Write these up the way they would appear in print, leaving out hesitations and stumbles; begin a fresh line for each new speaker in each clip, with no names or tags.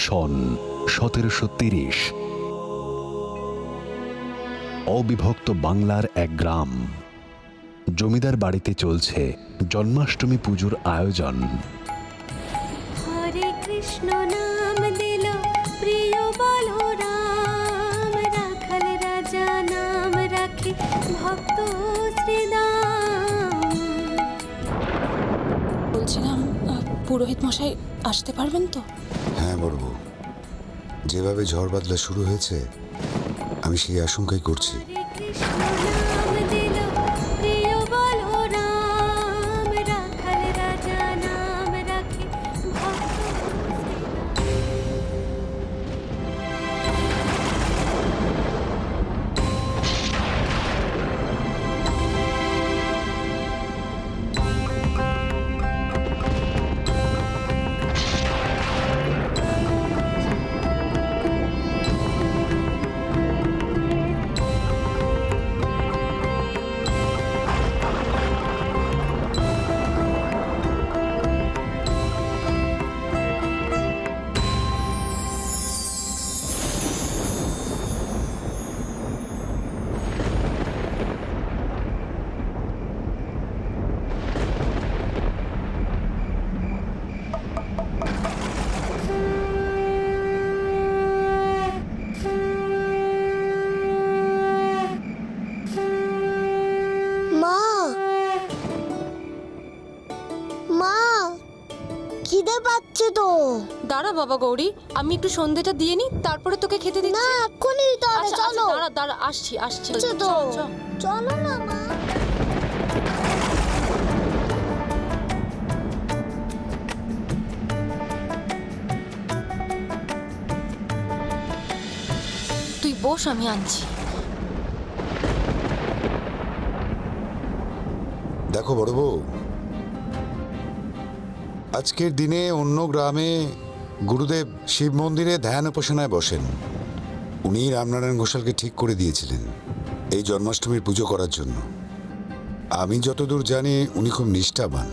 সন 1730। অবিভক্ত বাংলার এক গ্রাম, জমিদার বাড়িতে চলছে জন্মাষ্টমী পুজোর আয়োজন।
হরে কৃষ্ণ নাম দিল প্রিয় বলরাম, রাখাল রাজা নাম রাখে ভক্ত শ্রীরাম।
বলছিলাম, পুরোহিত মশাই আসতে পারবেন তো?
হ্যাঁ বড় বউ, যেভাবে ঝড় বাদলা শুরু হয়েছে আমি সেই আশঙ্কাই করছি।
হরে কৃষ্ণ নাম দিল প্রিয় বলরাম, রাখাল রাজা নাম রাখে ভক্ত শ্রীরাম।
মা, মা, খিদে পাচ্ছে তো।
দাঁড়া বাবা গৌরী, আমি একটু সন্ধ্যেটা দিয়ে নি, তারপরে তোকে খেতে দিচ্ছি।
না, এক্ষুনি দিতে হবে।
আচ্ছা,
চলো।
দাঁড়া দাঁড়া, আসছি আসছি।
আচ্ছা তো,
চল, চল।
চলো না মা।
তুই বস, আমি আনছি।
দেখো বড় বউ, আজকের দিনে অন্য গ্রামে গুরুদেব শিব মন্দিরে ধ্যান উপাসনায় বসেন। উনি রামনারায়ণ ঘোষালকে ঠিক করে দিয়েছিলেন এই জন্মাষ্টমীর পুজো করার জন্য। আমি যতদূর জানি উনি খুব নিষ্ঠাবান,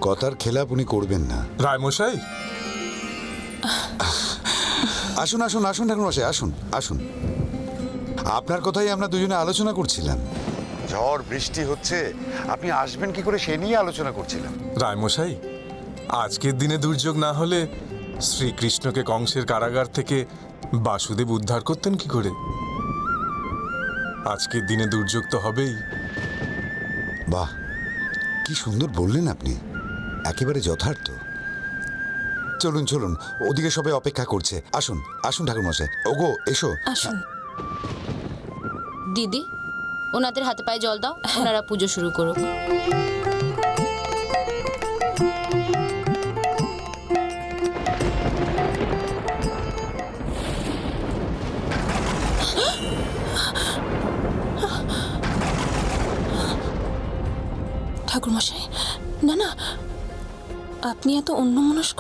কথার খেলাপ উনি করবেন না।
রায়মশাই,
আসুন আসুন আসুন ঠাকুর মশাই, আসুন আসুন। আপনার কথাই আমরা দুজনে আলোচনা করছিলাম। ঝড় বৃষ্টি হচ্ছে, আপনি আসবেন কি করে সে নিয়ে আলোচনা করছিলাম।
রায়মশাই, আজকের দিনে দুর্যোগ না হলে শ্রীকৃষ্ণকে কংসের কারাগার থেকে বাসুদেব উদ্ধার করতেন কি করে? আজকের দিনে দুর্যোগ তো হবেই।
বাহ, কি সুন্দর বললেন আপনি, একেবারে যথার্থ। চলুন চলুন, ওদিকে সবাই অপেক্ষা করছে। আসুন আসুন ঠাকুর মশাই, ওগো এসো।
আসুন। দিদি, ওনাদের হাতে পায়ে জল দাও, ওনারা পুজো শুরু করুক। ঠাকুর মশাই, না না, আপনি এত অন্যমনস্ক।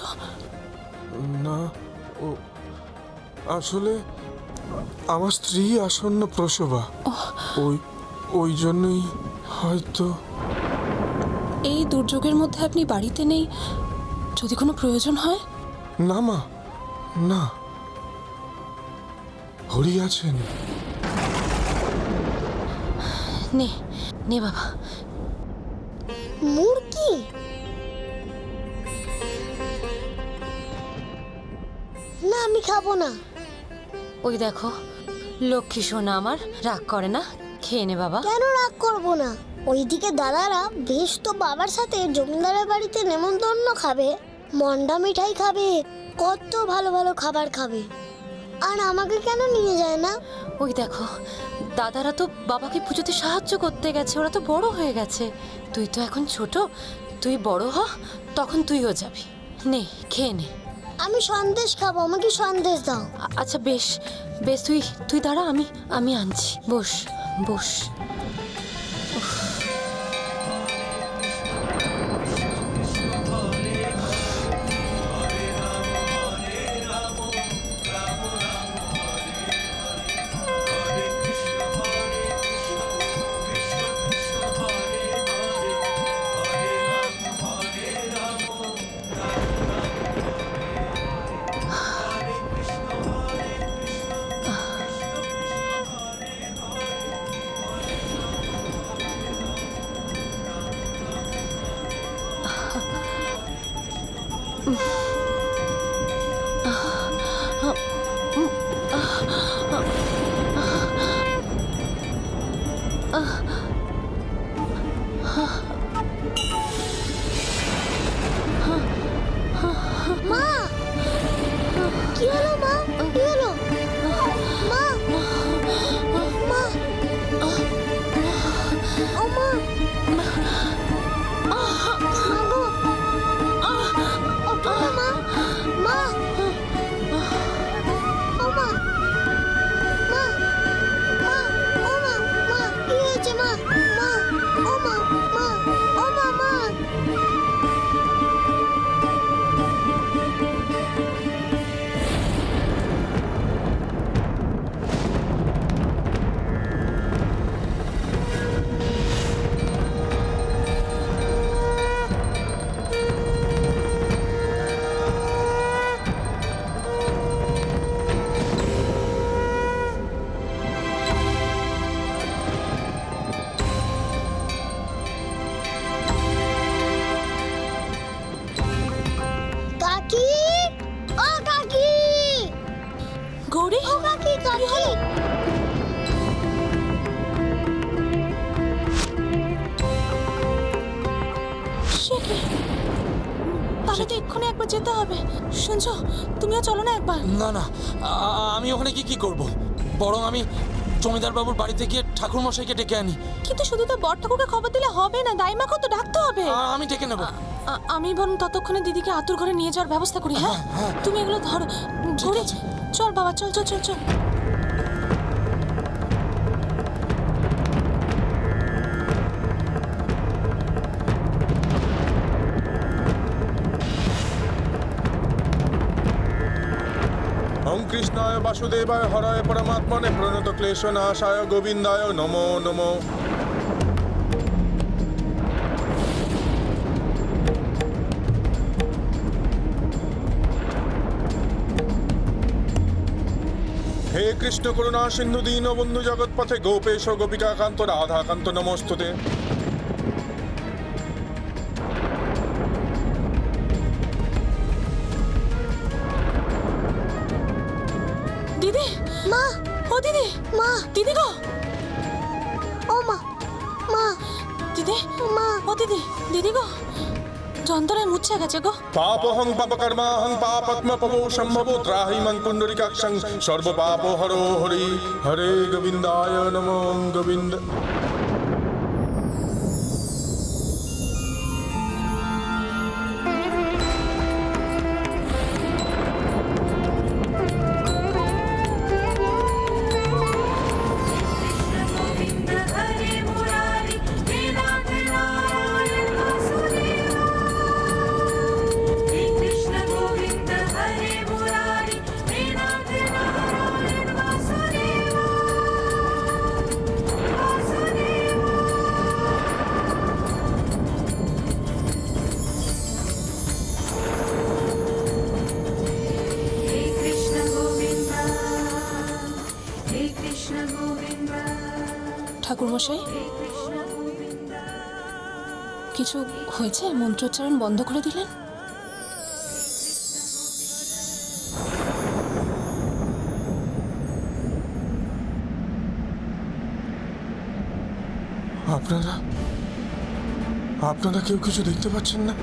না, ও আসলে আমার স্ত্রী আসন্ন প্রসবা, ওই ওই জন্যই হয়তো।
এই দুর্যোগের মধ্যে আপনি বাড়িতে নেই, যদি কোনো প্রয়োজন হয়।
না মা, না, হরি আছেন।
নে নে বাবা।
মুরগি? না, আমি খাবো না।
ওই দেখো, লক্ষ্মী সোনা আমার, রাগ করে না, খেয়ে নে বাবা।
কেন রাগ করবো না? ওইদিকে দাদারা বেশ তো বাবার সাথে জমিদারের বাড়িতে নেমন্তন্ন খাবে, মন্ডা মিঠাই খাবে, কত ভালো ভালো খাবার খাবে। আর আমাকে কেন নিয়ে যায় না?
ওই দেখো, দাদারা তো বাবাকে পুজোতে সাহায্য করতে গেছে, ওরা তো বড় হয়ে গেছে। তুই তো এখন ছোট, তুই বড় হ, তখন তুইও যাবি। নে, খেয়ে নে।
আমি সন্দেশ খাবো, আমাকে সন্দেশ দাও।
আচ্ছা বেশ বেশ, তুই তুই দাঁড়া, আমি আনছি। বস বস।
মা কি হলো মা কি হলো মা মা ও মা মাগো ওঠো না মা ও মা মা মা ও মা মা কি হয়েছে মা মা ও মা মা ও মা মা কাকি ও কাকি
গৌরী
ও কাকি কাকি
সে কি? তাহলে তো এক্ষুনি একবার যেতে হবে। শুনছো, তুমিও চলো না একবার।
না না, আমি ওখানে কি করব? বরং আমি জমিদার বাবুর বাড়িতে গিয়ে ঠাকুর মশাইকে ডেকে আনি।
কিন্তু শুধু তো বড় ঠাকুরকে খবর দিলে হবে না, দাইমাকেও তো ডাকতে হবে।
আমি ডেকে নেব।
আমি বরং ততক্ষণে দিদিকে আতুর ঘরে নিয়ে যাওয়ার ব্যবস্থা করি। হ্যাঁ তুমি এগুলো ধরো। ঘুরে
আছে।
চল বাবা, চল চল চল চল।
ওম কৃষ্ণায় বাসুদেবায় হরায় পরমাত্মনে প্রণত ক্লেশ নাশায় গোবিন্দায় নমো নমো। হে কৃষ্ণ করুণা সিন্ধু দীন বন্ধু জগৎপথে গোপেশ গোপিকাকান্ত রাধাকান্ত নমস্তুতে।
দিদি,
মা
ও দিদি,
মা
দিদি গো,
ও মা মা
দিদি,
মা
ও দিদি, দিদি গো, যন্ত্রণায় মুচ্ছে গেছে গো।
পাপহং পাপকর্মাহং পাপাত্ম পবো সম্ভবো ত্রাহি মং পুণ্ডরিকাক্ষং সর্ব পাপ হরো হরি হরে গোবিন্দায় নমো গোবিন্দ।
गोविंद हरे मुरारी हे नाथ नारायण वासुदेवा। हे कृष्ण गोविंद हरे मुरारी हे नाथ नारायण वासुदेवा वासुदेवा। हे कृष्ण गोविंद हे कृष्ण गोविंद
ঠাকুর মশাই,
हे कृष्ण गोविंद।
কিছু হয়েছে? মন্ত্রোচ্চারণ বন্ধ করে দিলেন?
আপনারা কেউ কিছু দেখতে পাচ্ছেন না?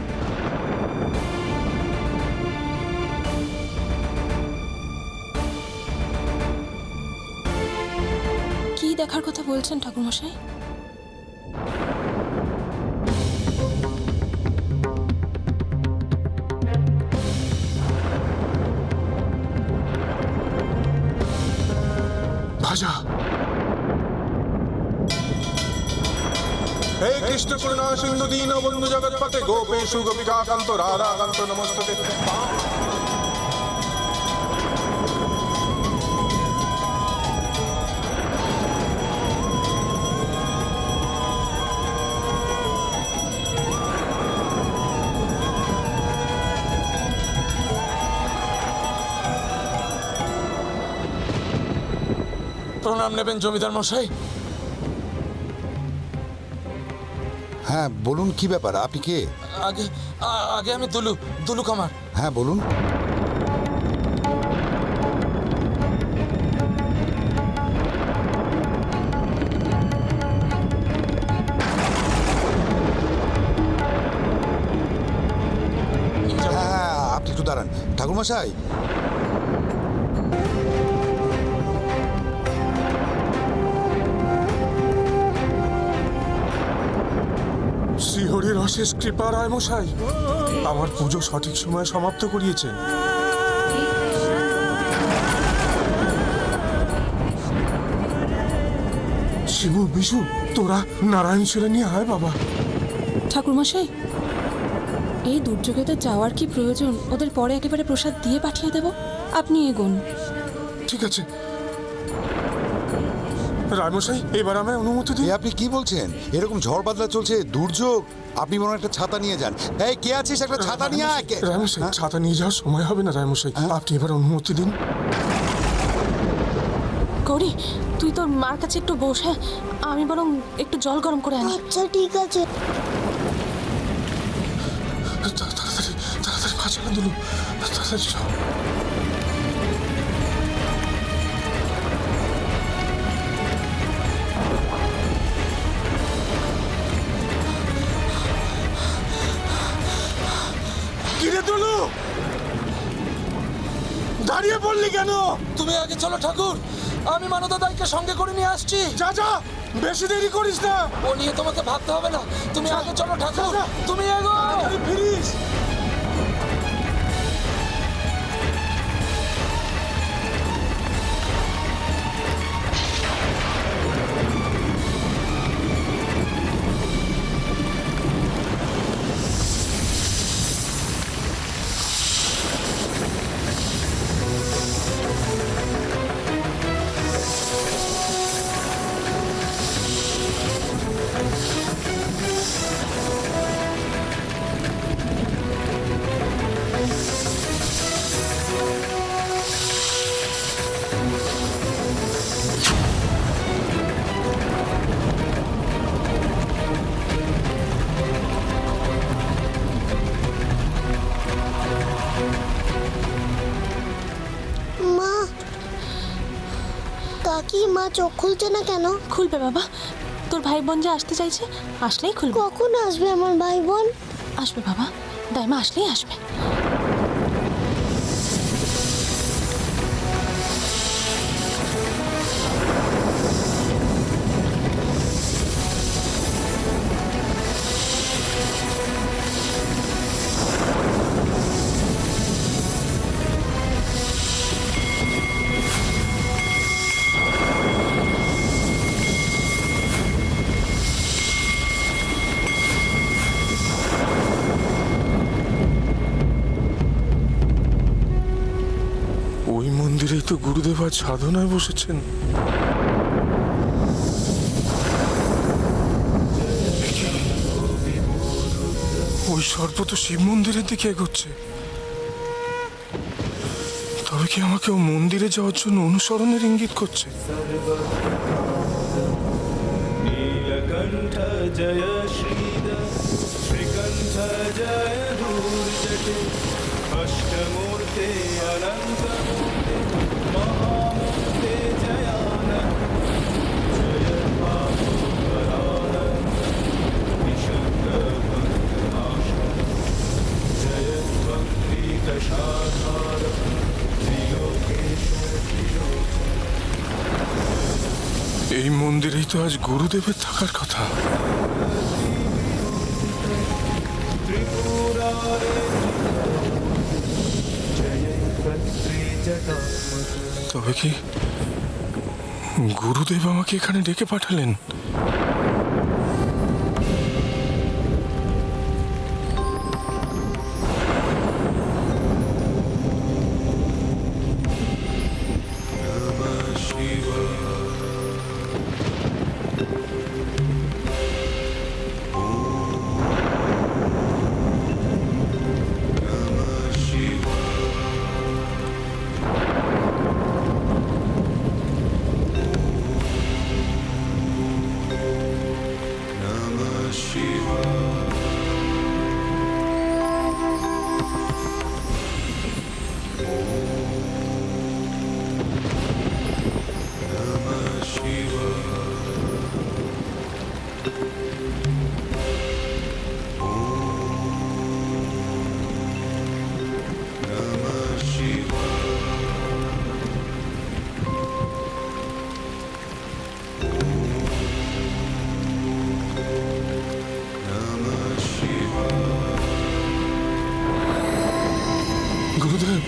কি দেখার কথা বলছেন ঠাকুর মশাই?
ভাজা। হে কৃষ্ণ করুণা সিন্ধু দীন বন্ধু জগৎপথে গোপেশু গোপিকাকান্ত রাধাকান্ত নমস্তুতে।
প্রণাম নেবেন জমিদার মশাই।
হ্যাঁ বলুন, কি ব্যাপার, আপনি কে?
আগে আগে আমি দুলু দুলু কামার।
হ্যাঁ বলুন। হ্যাঁ হ্যাঁ, আপনি একটু দাঁড়ান ঠাকুরমশাই।
শ্রীহরির অশেষ কৃপা রায়মশাই, আমার পুজো সঠিক সময়ে সমাপ্ত করিয়েছেন। শিবু, বিশু, তোরা নারায়ণ ছেলে নিয়ে আয় বাবা।
ঠাকুরমশাই, এই দুর্যোগেতে যাওয়ার কি প্রয়োজন? ওদের পরে একেবারে প্রসাদ দিয়ে পাঠিয়ে দেব, আপনি এগোন।
ঠিক আছে রায়মশাই, এবার আমায় অনুমতি দিন।
এ আপনি কি বলছেন? এরকম ঝড় বাদলা চলছে, দুর্যোগ। আপনি মনে হয় একটা ছাতা নিয়ে যান। এই কে আছিস, একটা ছাতা নিয়ে আয়।
রায়মশাই, ছাতা নিয়ে যাওয়ার সময় হবে না রায়মশাই, আপনি এবার অনুমতি দিন।
গৌরী, তুই তোর মার কাছে একটু বসে, আমি বরং একটু জল গরম করে আনি।
আচ্ছা ঠিক আছে।
তাড়াতাড়ি তাড়াতাড়ি পা চালা দিল, তাড়াতাড়ি চল। কিরে দুলু, দাঁড়িয়ে পড়লি কেন?
তুমি আগে চলো ঠাকুর, আমি মানদা দাইকে সঙ্গে করে নিয়ে আসছি।
যা যা, বেশি দেরি করিস না।
ও নিয়ে তোমাকে ভাবতে হবে না, তুমি আগে চলো ঠাকুর, তুমি এগো।
তাড়াতাড়ি ফিরিস।
মা, কাকি, মা চোখ খুলছে না কেন?
খুলবে বাবা, তোর ভাই বোন যে আসতে চাইছে, আসলেই খুলবে।
কখন আসবে আমার ভাই বোন?
আসবে বাবা, দাইমা আসলেই আসবে।
ওই মন্দিরেই তো গুরুদেব আজ সাধনায় বসেছেন। ওই সর্প তো শিব মন্দিরের দিকে এগোচ্ছে। তবে কি আমাকে ও মন্দিরে যাওয়ার জন্য অনুসরণের ইঙ্গিত করছে?
नीलकण्ठ जय श्रीद श्रीकण्ठ जय धूर्जटे अष्टमूर्ते अनन्तमूर्ते महामूर्ते जयानन्द जय पापोहरान विशुद्धभक्तनाश जय त्वङ्क्रीतशाधार त्रिलोकेश्वर त्रिलोक।
এই মন্দিরেই তো আজ গুরুদেবের থাকার কথা। তবে কি গুরুদেব আমাকে এখানে ডেকে পাঠালেন? গুরুদেব,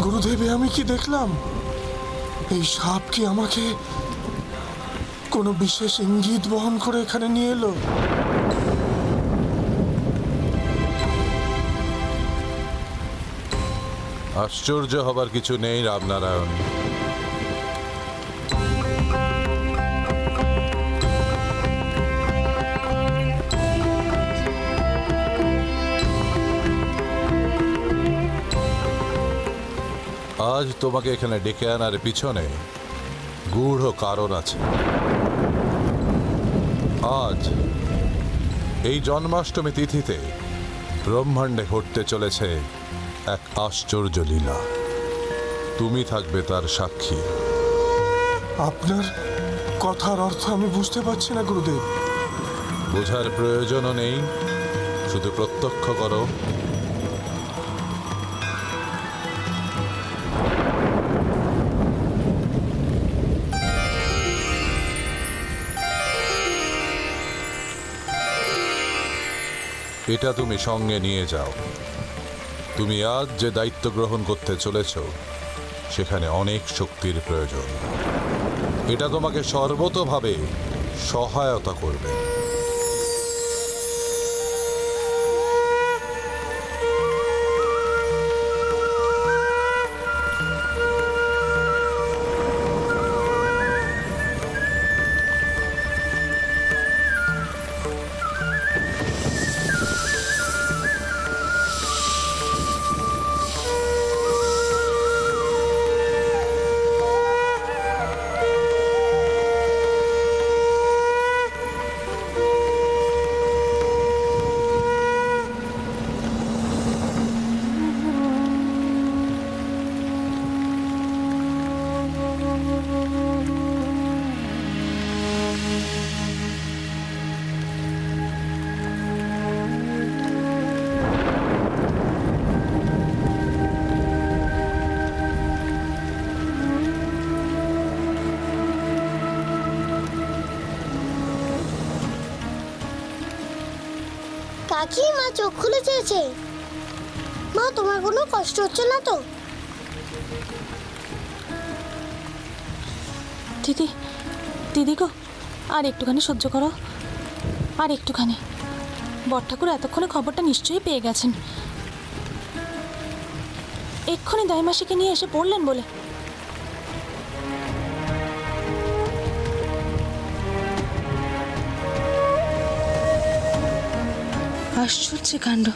গুরুদেবে আমি কি দেখলাম? এই সাপ কি আমাকে কোনো বিশেষ ইঙ্গিত বহন করে এখানে নিয়ে এলো?
আশ্চর্য হবার কিছু নেই রামনারায়ণ। আজ তোমাকে এখানে ডেকে আনার পিছনে গূঢ় কারণ আছে। আজ এই জন্মাষ্টমী তিথিতে ব্রহ্মাণ্ডে ঘটতে চলেছে এক আশ্চর্য লীলা। তুমি থাকবে তার সাক্ষী।
আপনার কথার অর্থ আমি বুঝতে পারছি না গুরুদেব।
বোঝার প্রয়োজনও নেই, শুধু প্রত্যক্ষ করো। এটা তুমি সঙ্গে নিয়ে যাও। তুমি আজ যে দায়িত্ব গ্রহণ করতে চলেছ সেখানে অনেক শক্তির প্রয়োজন। এটা তোমাকে সর্বতোভাবে সহায়তা করবে।
কাকি, মা চোখ খুলে চেয়েছে। মা, তোমার কোনো কষ্ট হচ্ছে না তো?
দিদি, দিদি গো, আর একটুখানি সহ্য করো, আর একটুখানি। বড়ঠাকুর এতক্ষণে খবরটা নিশ্চয়ই পেয়ে গেছেন। এক্ষুনি দাইমাসিকে নিয়ে এসে পড়লেন বলে।
আশ্চর্য কাণ্ড,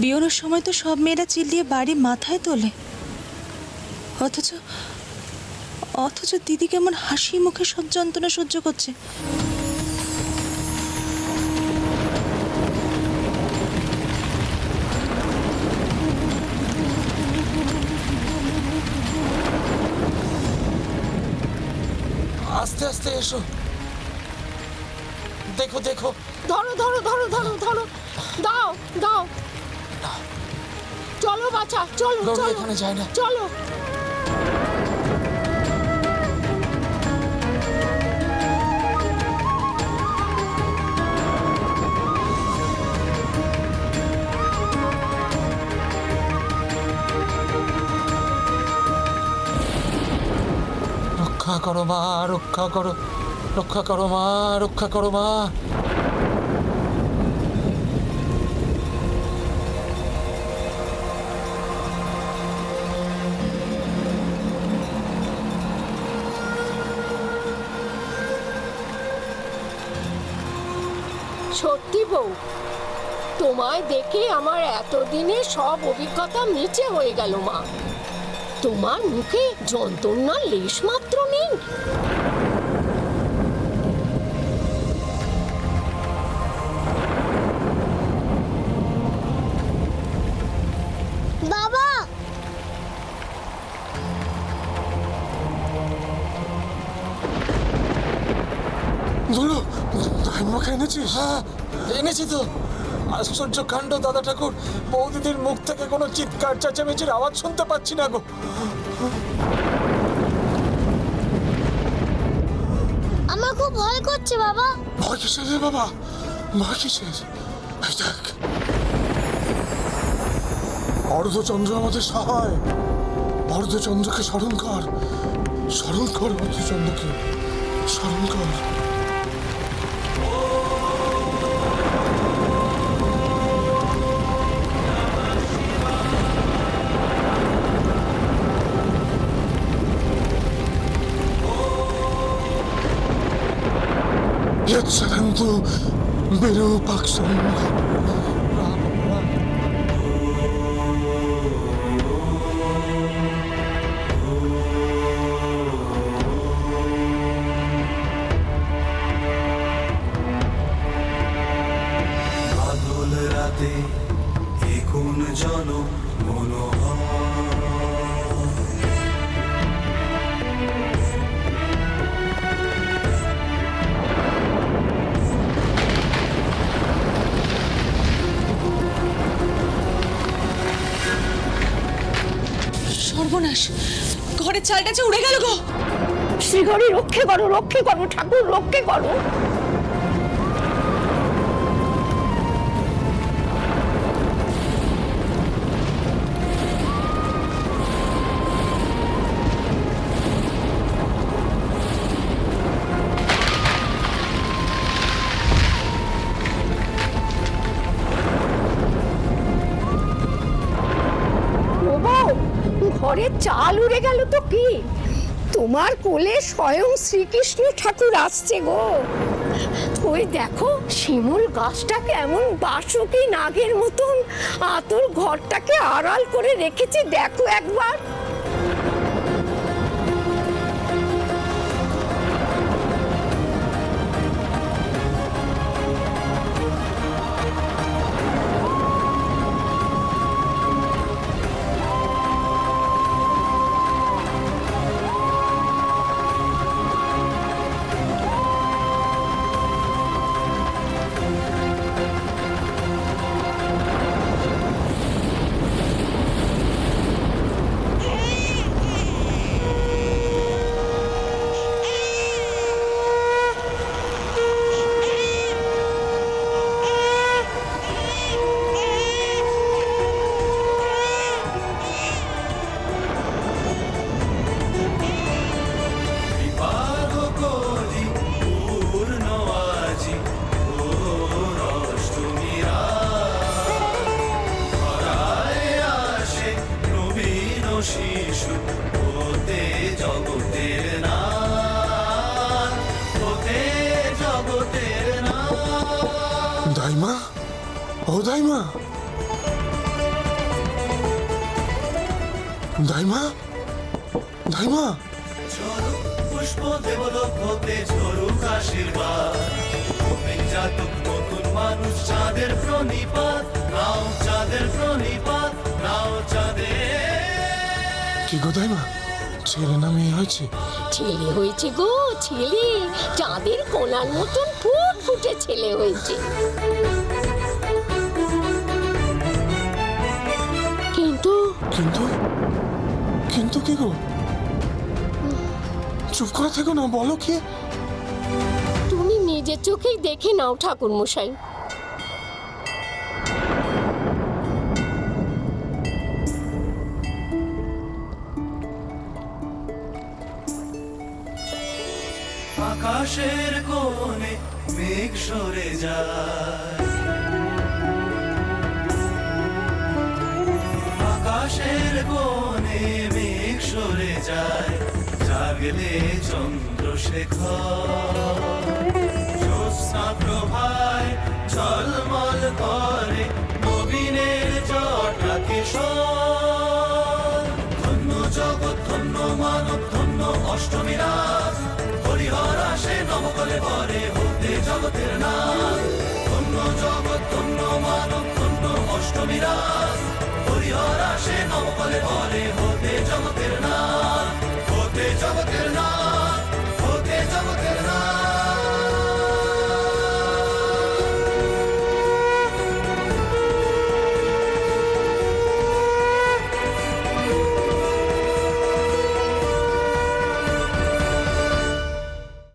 বিয়ের সময় তো সব মেয়েরা চিল্লিয়ে বাড়ি মাথায় তোলে, অথচ অথচ দিদি কেমন হাসি মুখে সব যন্ত্রণা সহ্য করছে।
আস্তে আস্তে এসো, দেখো দেখো।
ধরো ধরো ধরো ধরো ধরো, দাও দাও, চলো বাছা, চলো
গৌরী
চলো
এখানে যায় না।
চলো।
রক্ষা করো মা, রক্ষা করো, রক্ষা করো মা, রক্ষা করো মা।
সত্যি বউ, তোমায় দেখে আমার এতদিনের সব অভিজ্ঞতা মিছে হয়ে গেল মা। তোমার মুখে যন্ত্রণার লেশ মাত্র নেই।
বাবা,
ধরো, দাইমাকে এনেছিস?
হ্যাঁ, এনেছি তো। আশ্চর্য কাণ্ড দাদা ঠাকুর, বৌদিদির মুখ থেকে কোনো চিৎকার চেঁচামেচির আওয়াজ শুনতে পাচ্ছি না গো।
আমার খুব ভয় করছে বাবা।
ভয় কিসের রে বাবা, ভয় কিসের? এই দেখ, অর্ধচন্দ্র আমাদের সহায়। অর্ধচন্দ্রকে স্মরণ কর, স্মরণ কর অর্ধচন্দ্রকে, স্মরণ কর। यत्सरन्तु विरूपाक्षं
বাদল রাতে এ কোন জন মনোহর,
সর্বনাশ, ঘরের চালটা যে উড়ে গেল গো।
শ্রীহরি রক্ষে করো, রক্ষে করো ঠাকুর, রক্ষে করো। ঘরে চাল উড়ে গেল তো কি, তোমার কোলে স্বয়ং শ্রীকৃষ্ণ ঠাকুর আসছে গো। ওই দেখো শিমুল গাছটা কেমন বাসুকি নাগের মতন আতর ঘরটাকে আড়াল করে রেখেছে, দেখো একবার।
শিশু হতে জগতের নাথ, হতে জগতের নাথ।
দাইমা, ও দাইমা, দাইমা, দাইমা।
ঝরুক পুষ্প দেবলোক হতে ঝরুক আশীর্বাদ, নবীন জাতক নতুন মানুষ চাঁদের প্রণিপাত, নাও চাঁদের প্রণিপাত, নাও চাঁদের।
কি গো দাইমা, ছেলে না মেয়ে হয়েছে?
ছেলে হয়েছে গো, ছেলে। চাঁদের কোনার মতন ফুটফুটে ছেলে হয়েছে। কিন্তু
কিন্তু কিন্তু কি গো? চুপ করে থেকো না, বলো কি?
তুমি নিজের চোখেই দেখে নাও ঠাকুর মশাই।
আকাশের কোণে মেঘ সরে যায়, আকাশের কোণে মেঘ সরে যায়, জাগলে চন্দ্রশেখর, জ্যোৎস্না প্রভায় ঝলমল করে নবীনের জটা কিশোর। ধন্য জগৎ, ধন্য মানব, ধন্য অষ্টমী রাত, হরিহর আসে নবকলে পরে হতে জগতের নাথ। ধন্য জগৎ, ধন্য মানব, ধন্য অষ্টমী রাত, হরিহর আসে নবকলে পরে হতে জগতের নাথ।